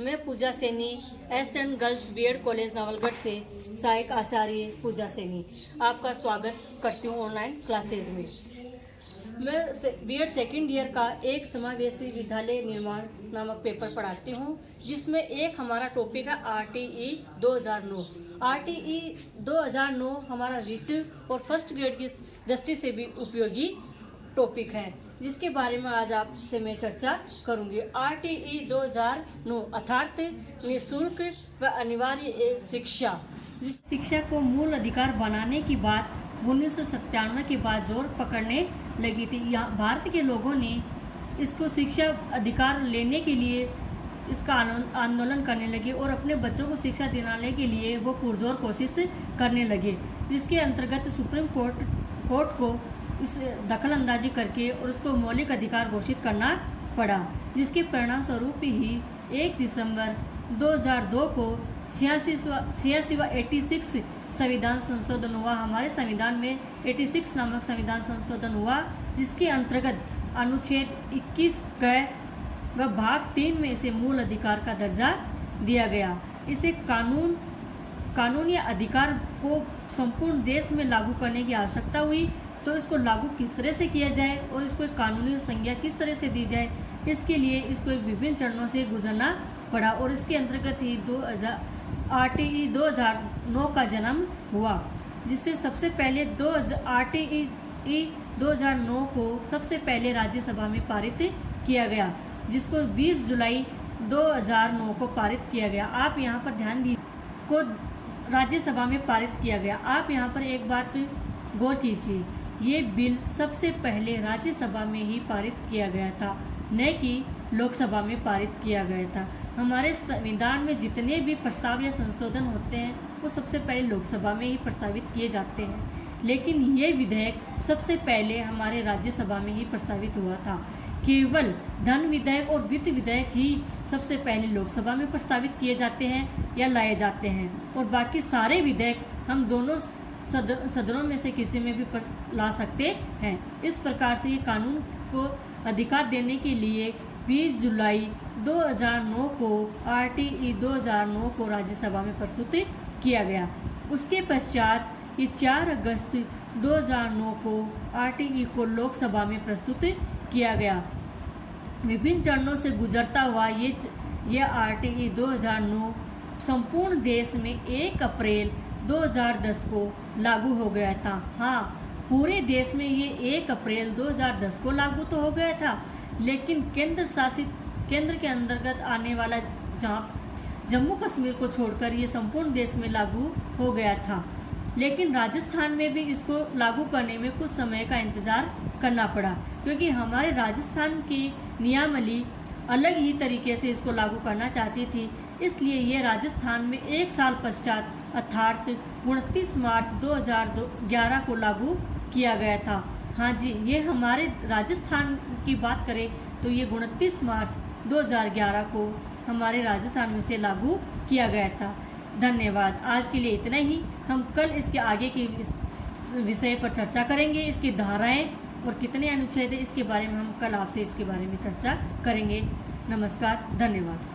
मैं Pooja Saini S N. Girls B Ed college Nawalgarh से सहायक आचार्य पूजा सैनी आपका स्वागत करती हूँ ऑनलाइन क्लासेज में। मैं बीएड सेकेंड ईयर का एक समावेशी विद्यालय निर्माण नामक पेपर पढ़ाती हूँ, जिसमें एक हमारा टॉपिक है RTE 2009। RTE 2009 हमारा रिट और फर्स्ट ग्रेड की दृष्टि से भी उपयोगी टॉपिक है, जिसके बारे में आज आपसे मैं चर्चा करूंगी। RTE 2009 अर्थात निःशुल्क व अनिवार्य शिक्षा। जिस शिक्षा को मूल अधिकार बनाने की बात 1997 के बाद जोर पकड़ने लगी थी। यहाँ भारत के लोगों ने इसको शिक्षा अधिकार लेने के लिए इसका आंदोलन करने लगे और अपने बच्चों को शिक्षा दिलाने के लिए वो पुरजोर कोशिश करने लगे, जिसके अंतर्गत सुप्रीम कोर्ट को इस दखल अंदाजी करके और उसको मौलिक अधिकार घोषित करना पड़ा, जिसके परिणाम स्वरूप ही 1 दिसंबर 2002 को 86वां 86 संविधान संशोधन हुआ। हमारे संविधान में 86 नामक संविधान संशोधन हुआ, जिसके अंतर्गत अनुच्छेद 21 व भाग 3 में इसे मूल अधिकार का दर्जा दिया गया। इसे कानून या अधिकार को संपूर्ण देश में लागू करने की आवश्यकता हुई, तो इसको लागू किस तरह से किया जाए और इसको एक कानूनी संज्ञा किस तरह से दी जाए, इसके लिए इसको एक विभिन्न चरणों से गुजरना पड़ा और इसके अंतर्गत ही RTE 2009 का जन्म हुआ, जिससे सबसे पहले RTE 2009 को सबसे पहले राज्यसभा में पारित किया गया, जिसको 20 जुलाई 2009 को पारित किया गया। आप यहाँ पर ध्यान दीजिए, को राज्यसभा में पारित किया गया। आप यहाँ पर एक बात गौर कीजिए, ये बिल सबसे पहले राज्यसभा में ही पारित किया गया था, न कि लोकसभा में पारित किया गया था। हमारे संविधान में जितने भी प्रस्ताव या संशोधन होते हैं वो सबसे पहले लोकसभा में ही प्रस्तावित किए जाते हैं, लेकिन ये विधेयक सबसे पहले हमारे राज्यसभा में ही प्रस्तावित हुआ था। केवल धन विधेयक और वित्त विधेयक ही सबसे पहले लोकसभा में प्रस्तावित किए जाते हैं या लाए जाते हैं, और बाकी सारे विधेयक हम दोनों सदनों में से किसी में भी ला सकते हैं। इस प्रकार से ये कानून को अधिकार देने के लिए 20 जुलाई 2009 को RTE 2009 को राज्यसभा में प्रस्तुत किया गया। उसके पश्चात ये 4 अगस्त 2009 को RTE को लोकसभा में प्रस्तुत किया गया। विभिन्न चरणों से गुजरता हुआ ये RTE 2009 संपूर्ण देश में 1 अप्रैल 2010 को लागू हो गया था। हाँ, पूरे देश में ये 1 अप्रैल 2010 को लागू तो हो गया था, लेकिन केंद्र के अंतर्गत आने वाला जम्मू कश्मीर को छोड़कर ये संपूर्ण देश में लागू हो गया था। लेकिन राजस्थान में भी इसको लागू करने में कुछ समय का इंतज़ार करना पड़ा, क्योंकि हमारे राजस्थान की नियमावली अलग ही तरीके से इसको लागू करना चाहती थी। इसलिए ये राजस्थान में 1 साल पश्चात अर्थात 29 मार्च 2011 को लागू किया गया था। हाँ जी, ये हमारे राजस्थान की बात करें तो ये 29 मार्च 2011 को हमारे राजस्थान में से लागू किया गया था। धन्यवाद। आज के लिए इतना ही। हम कल इसके आगे के विषय पर चर्चा करेंगे। इसकी धाराएं और कितने अनुच्छेद है इसके बारे में हम कल आपसे इसके बारे में चर्चा करेंगे। नमस्कार, धन्यवाद।